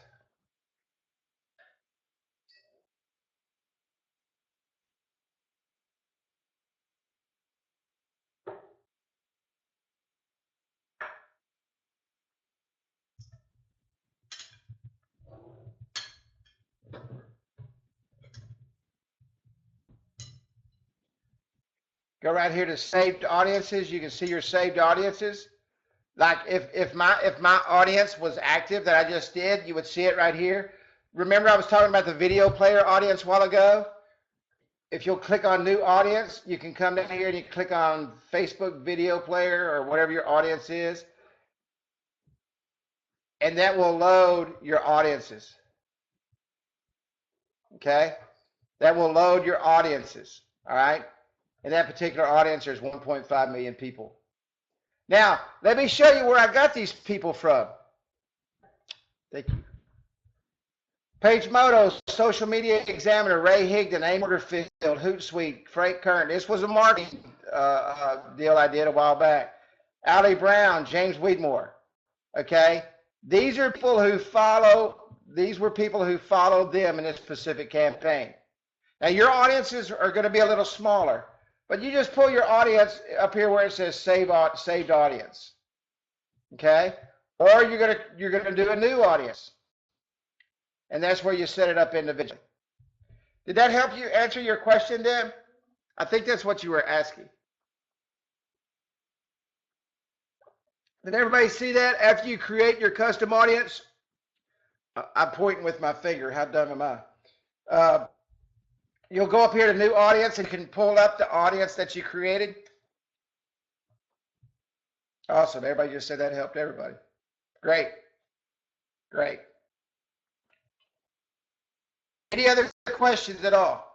Go right here to saved audiences. You can see your saved audiences. Like if my audience was active that I just did, you would see it right here. Remember I was talking about the video player audience a while ago? If you'll click on new audience, you can come down here and you can click on Facebook video player or whatever your audience is. And that will load your audiences. Okay? That will load your audiences. All right? In that particular audience, there's 1.5 million people. Now, let me show you where I got these people from. Thank you. PageMoto, Social Media Examiner, Ray Higdon, A. Mortarfield, Hootsuite, Frank Kern. This was a marketing deal I did a while back. Ali Brown, James Weedmore. Okay? These are people who follow, these were people who followed them in this specific campaign. Now, your audiences are going to be a little smaller. But you just pull your audience up here where it says saved audience, okay? Or you're gonna do a new audience, and that's where you set it up individually. Did that help you answer your question, Deb? I think that's what you were asking. Did everybody see that? After you create your custom audience, I'm pointing with my finger. How dumb am I? You'll go up here to new audience and can pull up the audience that you created. Awesome. Everybody just said that helped everybody. Great. Great. Any other questions at all?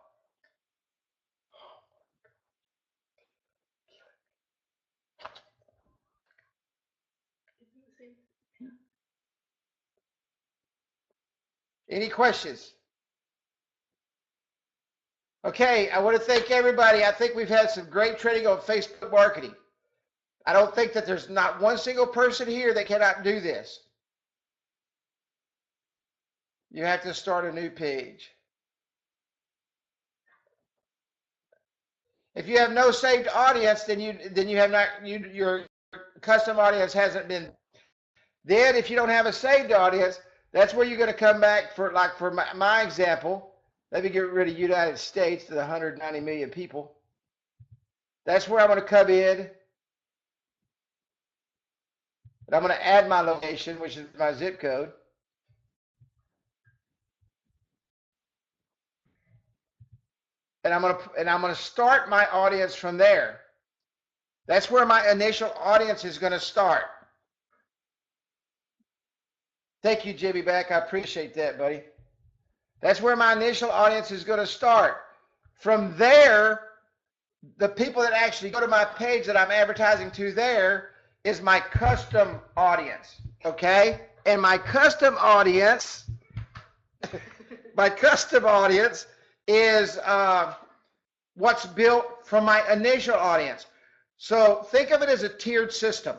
Any questions? Okay, I want to thank everybody. I think we've had some great training on Facebook marketing. I don't think that there's not one single person here that cannot do this. You have to start a new page. If you have no saved audience, then you have not, your custom audience hasn't been. Then if you don't have a saved audience, that's where you're going to come back for, like for my example. Let me get rid of United States to the 190 million people. That's where I'm going to come in. And I'm going to add my location, which is my zip code. And I'm going to start my audience from there. That's where my initial audience is going to start. Thank you, Jimmy Back. I appreciate that, buddy. That's where my initial audience is going to start. From there, the people that actually go to my page that I'm advertising to there is my custom audience, okay? And my custom audience, is what's built from my initial audience. So think of it as a tiered system.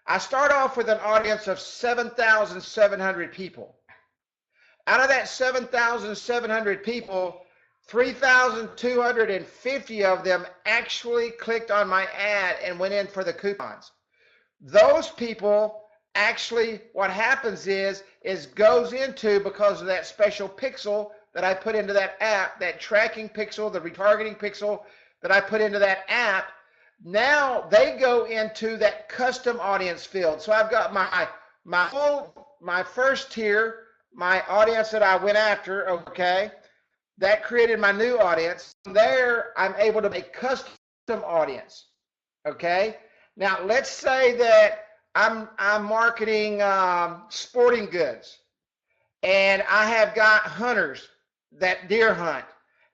I start off with an audience of 7,700 people. Out of that 7,700 people, 3,250 of them actually clicked on my ad and went in for the coupons. Those people actually, what happens is goes into, because of that special pixel that I put into that app, that tracking pixel, the retargeting pixel that I put into that app, now they go into that custom audience field. So I've got my first tier, my audience that I went after, okay, that created my new audience. From there, I'm able to make custom audience, okay? Now, let's say that I'm marketing sporting goods, and I have got hunters that deer hunt,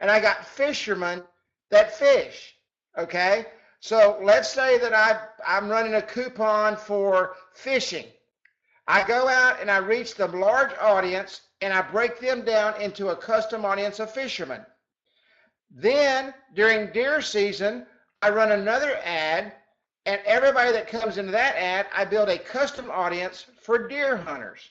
and I got fishermen that fish, okay? So let's say that I'm running a coupon for fishing. I go out and I reach the large audience and I break them down into a custom audience of fishermen. Then during deer season, I run another ad, and everybody that comes into that ad, I build a custom audience for deer hunters.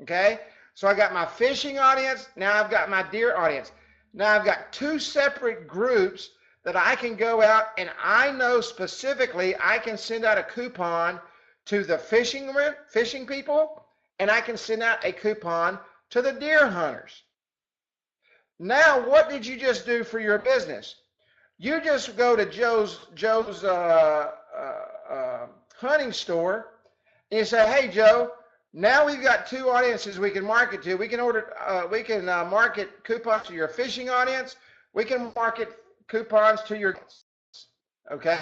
Okay? So I got my fishing audience, now I've got my deer audience. Now I've got two separate groups that I can go out, and I know specifically I can send out a coupon to the fishing people, and I can send out a coupon to the deer hunters. Now, what did you just do for your business? You just go to Joe's hunting store, and you say, "Hey, Joe, now we've got two audiences we can market to. We can market coupons to your fishing audience. We can market coupons to your." Okay.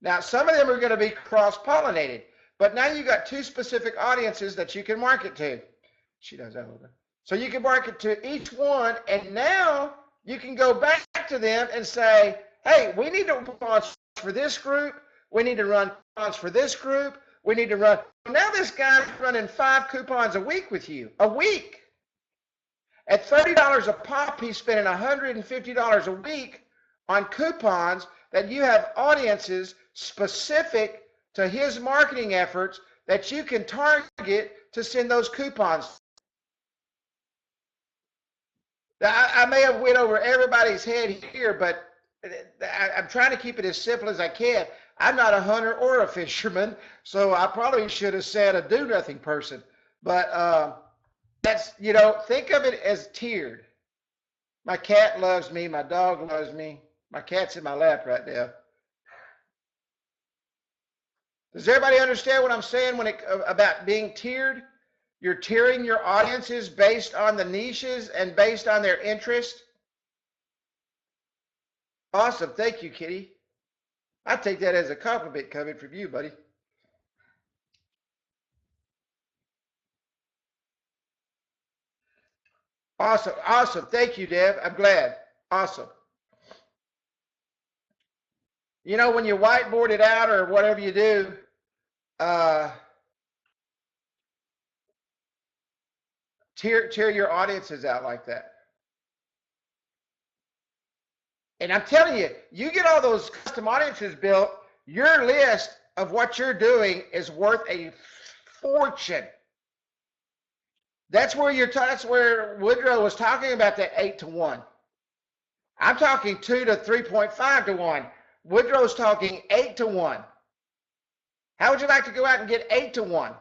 Now, some of them are going to be cross-pollinated, but now you've got two specific audiences that you can market to. She does that a little bit. So you can market to each one, and now you can go back to them and say, "Hey, we need to run coupons for this group. We need to run coupons for this group. We need to run." Now this guy's running 5 coupons a week with you, a week. At $30 a pop, he's spending $150 a week on coupons that you have audiences specific to his marketing efforts that you can target to send those coupons. I may have went over everybody's head here, but I'm trying to keep it as simple as I can. I'm not a hunter or a fisherman, so I probably should have said a do-nothing person. But that's, think of it as tiered. My cat loves me. My dog loves me. My cat's in my lap right now. Does everybody understand what I'm saying about being tiered? You're tiering your audiences based on the niches and based on their interest. Awesome. Thank you, Kitty. I take that as a compliment coming from you, buddy. Awesome. Awesome. Thank you, Deb. I'm glad. Awesome. When you whiteboard it out or whatever you do, tier your audiences out like that. And I'm telling you, you get all those custom audiences built, your list of what you're doing is worth a fortune. That's where Woodrow was talking about that 8 to 1. I'm talking 2 to 3.5 to 1. Woodrow's talking 8 to 1. How would you like to go out and get 8 to 1?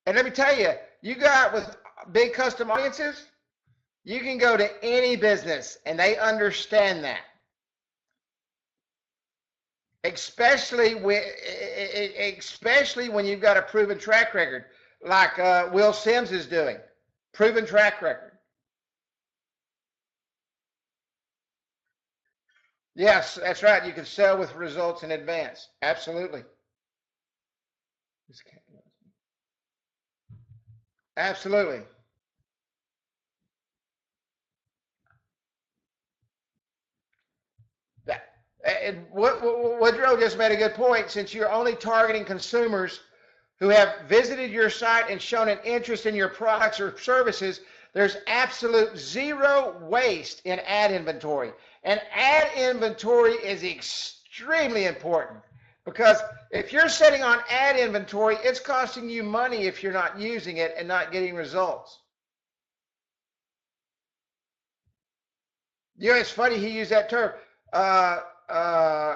And let me tell you, you go out with big custom audiences, you can go to any business and they understand that. Especially when you've got a proven track record, like Will Sims is doing. Proven track record. Yes, that's right. You can sell with results in advance. Absolutely. Absolutely. And Woodrow just made a good point. Since you're only targeting consumers who have visited your site and shown an interest in your products or services, there's absolute zero waste in ad inventory. And ad inventory is extremely important, because if you're sitting on ad inventory, it's costing you money if you're not using it and not getting results. It's funny he used that term.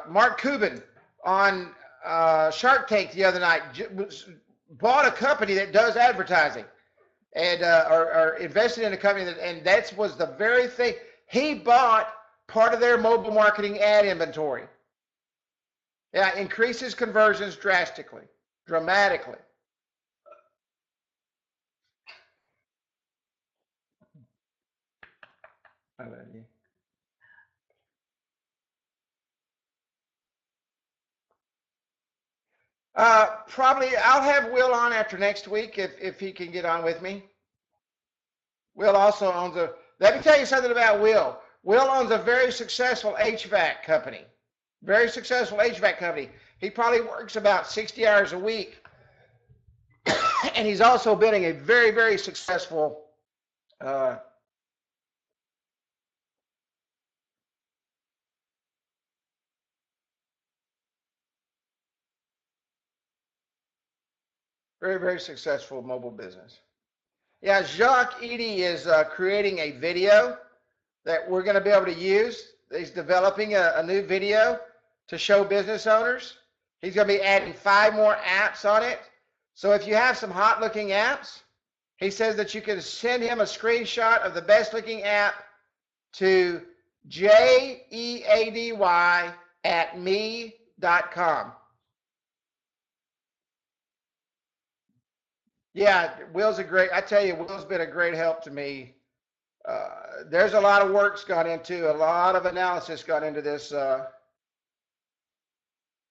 Mark Cuban on Shark Tank the other night bought a company that does advertising, and or invested in a company and that was the very thing. He bought part of their mobile marketing ad inventory. Yeah, increases conversions dramatically. I love you. Probably I'll have Will on after next week if he can get on with me. Will also owns let me tell you something about Will. Will owns a very successful HVAC company. Very successful HVAC company. He probably works about 60 hours a week. And he's also building a very, very successful very, very successful mobile business. Yeah, Jacques Edie is creating a video that we're going to be able to use. He's developing a new video to show business owners. He's going to be adding 5 more apps on it. So if you have some hot looking apps, he says that you can send him a screenshot of the best looking app to jeady@me.com. Yeah, Will's I tell you, Will's been a great help to me. There's a lot of work's gone into, a lot of analysis gone into this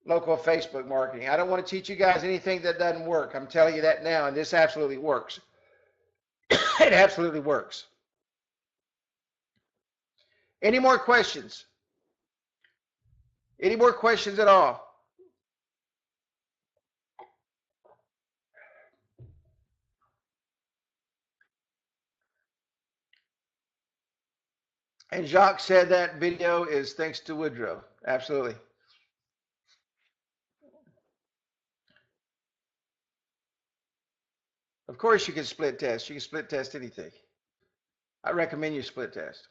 local Facebook marketing. I don't want to teach you guys anything that doesn't work. I'm telling you that now, and this absolutely works. It absolutely works. Any more questions? Any more questions at all? And Jacques said that video is thanks to Woodrow. Absolutely. Of course you can split test. You can split test anything. I recommend you split test.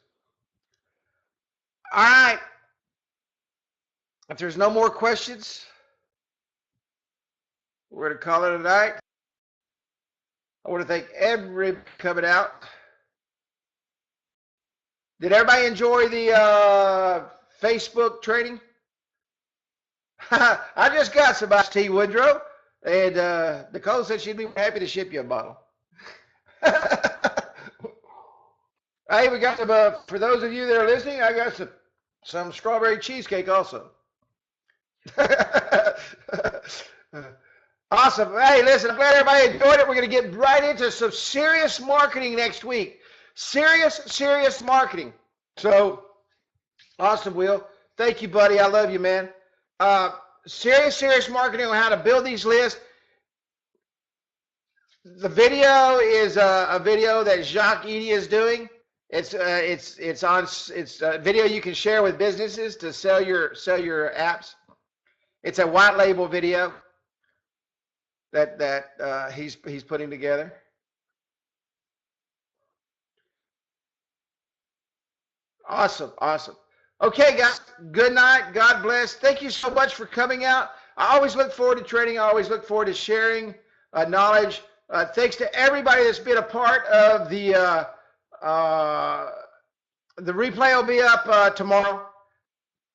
All right. If there's no more questions, we're going to call it a night. I want to thank everybody coming out. Did everybody enjoy the Facebook training? I just got some iced tea, Woodrow, and Nicole said she'd be happy to ship you a bottle. Hey, we got some, for those of you that are listening, I got some strawberry cheesecake also. Awesome. Hey, listen, I'm glad everybody enjoyed it. We're going to get right into some serious marketing next week. Serious marketing. So, awesome, Will. Thank you, buddy. I love you, man. Serious marketing on how to build these lists. The video is a video that Jacques Edie is doing. It's a video you can share with businesses to sell your apps. It's a white label video that he's putting together. Awesome. Okay, guys. Good night. God bless. Thank you so much for coming out. I always look forward to training. I always look forward to sharing knowledge. Thanks to everybody that's been a part of the replay will be up tomorrow.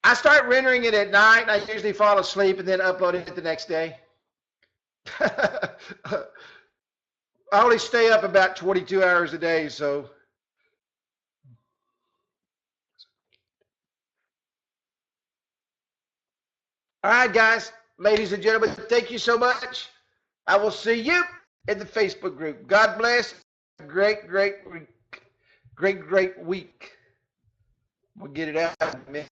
I start rendering it at night. I usually fall asleep and then upload it the next day. I only stay up about 22 hours a day, so. All right, guys, ladies and gentlemen, thank you so much. I will see you in the Facebook group. God bless. Great week. We'll get it out in a minute.